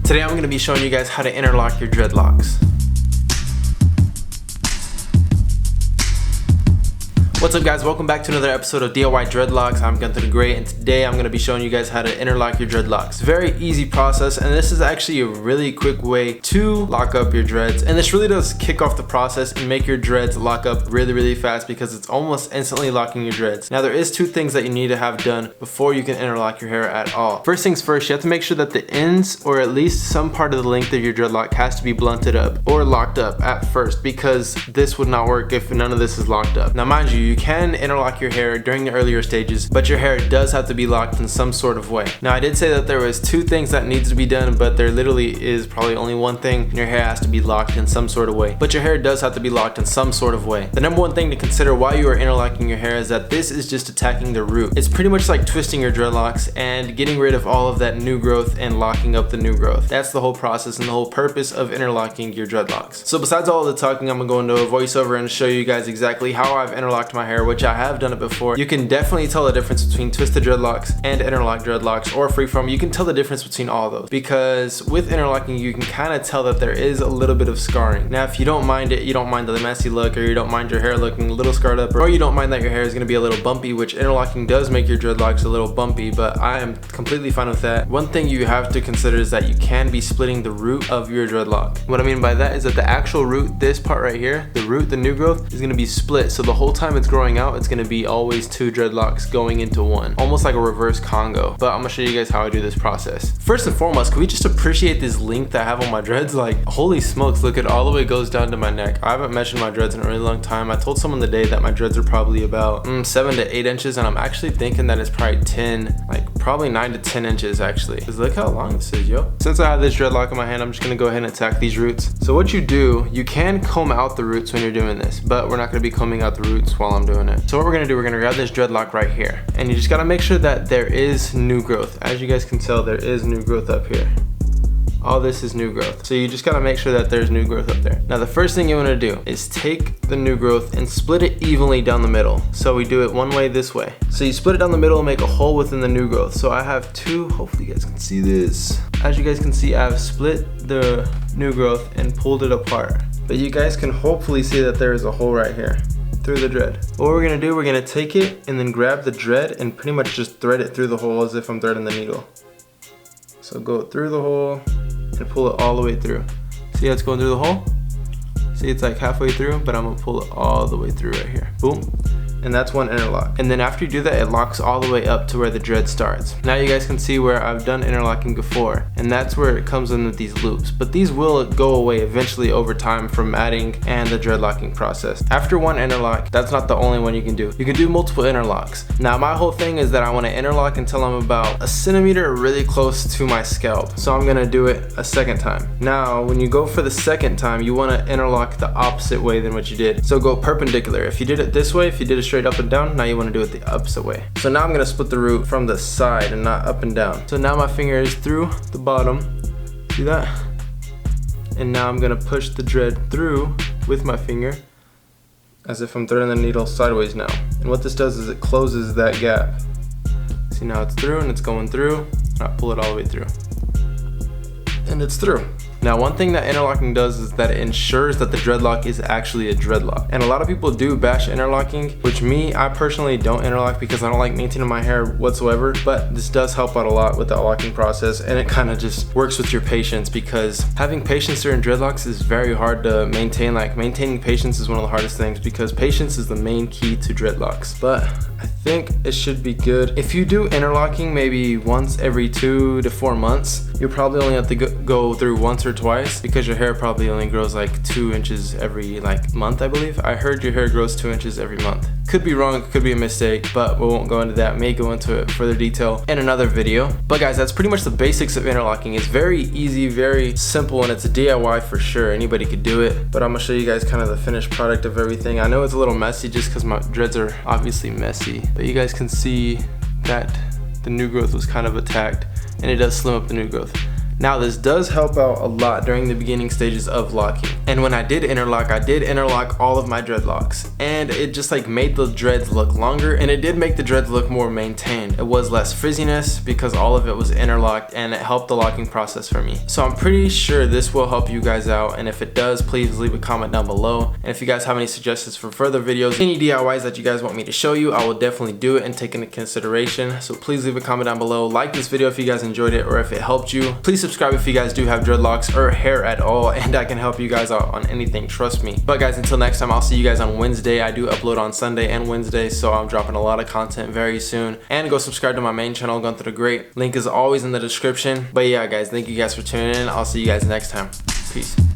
Today I'm going to be showing you guys how to interlock your dreadlocks. What's up guys, welcome back to another episode of DIY Dreadlocks. I'm Gunther the Great, and today I'm going to be showing you guys how to interlock your dreadlocks. Very easy process, and this is actually a really quick way to lock up your dreads, and this really does kick off the process and make your dreads lock up really fast because it's almost instantly locking your dreads. Now there is two things that you need to have done before you can interlock your hair at all. First things first, you have to make sure that the ends or at least some part of the length of your dreadlock has to be blunted up or locked up at first, because this would not work if none of this is locked up. Now mind you can interlock your hair during the earlier stages, but your hair does have to be locked in some sort of way. Now I did say that there was two things that needs to be done, but there literally is probably only one thing, and your hair has to be locked in some sort of way. But your hair does have to be locked in some sort of way. The number one thing to consider while you are interlocking your hair is that this is just attacking the root. It's pretty much like twisting your dreadlocks and getting rid of all of that new growth and locking up the new growth. That's the whole process and the whole purpose of interlocking your dreadlocks. So besides all of the talking, I'm gonna go into a voiceover and show you guys exactly how I've interlocked my hair, which I have done it before. You can definitely tell the difference between twisted dreadlocks and interlocked dreadlocks or freeform. You can tell the difference between all of those, because with interlocking you can kind of tell that there is a little bit of scarring. Now if you don't mind it, you don't mind the messy look, or you don't mind your hair looking a little scarred up, or you don't mind that your hair is going to be a little bumpy, which interlocking does make your dreadlocks a little bumpy, but I am completely fine with that. One thing you have to consider is that you can be splitting the root of your dreadlock. What I mean by that is that the actual root, this part right here, the root, the new growth, is going to be split, so the whole time it's growing out it's going to be always two dreadlocks going into one, almost like a reverse Congo. But I'm gonna show you guys how I do this process. First and foremost, can we just appreciate this length I have on my dreads? Like, holy smokes, look, it all the way goes down to my neck. I haven't measured my dreads in a really long time. I told someone the day that my dreads are probably about 7 to 8 inches, and I'm actually thinking that it's probably 10, like probably 9 to 10 inches actually. Cause look how long this is, yo. Since I have this dreadlock in my hand, I'm just gonna go ahead and attack these roots. So what you do, you can comb out the roots when you're doing this, but we're not gonna be combing out the roots while I'm doing it. So what we're gonna do, we're gonna grab this dreadlock right here, and you just gotta make sure that there is new growth. As you guys can tell, there is new growth up here. All this is new growth, so you just gotta make sure that there's new growth up there. Now the first thing you want to do is take the new growth and split it evenly down the middle. So we do it one way, this way. So you split it down the middle and make a hole within the new growth. So I have two, hopefully you guys can see this. As you guys can see, I've split the new growth and pulled it apart, but you guys can hopefully see that there is a hole right here through the dread. What we're gonna do, we're gonna take it and then grab the dread and pretty much just thread it through the hole as if I'm threading the needle. So go through the hole and pull it all the way through. See how it's going through the hole? See, it's like halfway through, but I'm gonna pull it all the way through right here. Boom. And that's one interlock. And then after you do that, it locks all the way up to where the dread starts. Now you guys can see where I've done interlocking before, and that's where it comes in with these loops. But these will go away eventually over time from adding and the dreadlocking process. After one interlock, that's not the only one you can do. You can do multiple interlocks. Now my whole thing is that I want to interlock until I'm about 1 centimeter really close to my scalp. So I'm gonna do it a second time. Now when you go for the second time, you want to interlock the opposite way than what you did. So go perpendicular. If you did it this way, if you did it straight up and down, now you want to do it the opposite way. So now I'm going to split the root from the side and not up and down. So now my finger is through the bottom, see that? And now I'm going to push the dread through with my finger as if I'm threading the needle sideways now. And what this does is it closes that gap. See, now it's through and it's going through, and I pull it all the way through. And it's through. Now one thing that interlocking does is that it ensures that the dreadlock is actually a dreadlock. And a lot of people do bash interlocking, which I personally don't interlock because I don't like maintaining my hair whatsoever, but this does help out a lot with the locking process, and it kind of just works with your patience, because having patience during dreadlocks is very hard to maintain. Like, maintaining patience is one of the hardest things, because patience is the main key to dreadlocks. But I think it should be good. If you do interlocking maybe once every 2 to 4 months, you probably only have to go through once or twice, because your hair probably only grows like 2 inches every month, I believe. I heard your hair grows 2 inches every month. Could be wrong, could be a mistake, but we won't go into that. May go into it further detail in another video. But guys, that's pretty much the basics of interlocking. It's very easy, very simple, and it's a DIY for sure. Anybody could do it, but I'm gonna show you guys kind of the finished product of everything. I know it's a little messy just because my dreads are obviously messy, but you guys can see that the new growth was kind of attacked, and it does slim up the new growth. Now this does help out a lot during the beginning stages of locking. And when I did interlock all of my dreadlocks, and it just like made the dreads look longer, and it did make the dreads look more maintained. It was less frizziness because all of it was interlocked, and it helped the locking process for me. So I'm pretty sure this will help you guys out, and if it does, please leave a comment down below. And if you guys have any suggestions for further videos, any DIYs that you guys want me to show you, I will definitely do it and take into consideration. So please leave a comment down below. Like this video if you guys enjoyed it or if it helped you. Please subscribe if you guys do have dreadlocks or hair at all, and I can help you guys out on anything, trust me. But guys, until next time, I'll see you guys on Wednesday. I do upload on Sunday and Wednesday, so I'm dropping a lot of content very soon. And go subscribe to my main channel, Gunther the Great. Link is always in the description. But yeah guys, thank you guys for tuning in. I'll see you guys next time. Peace.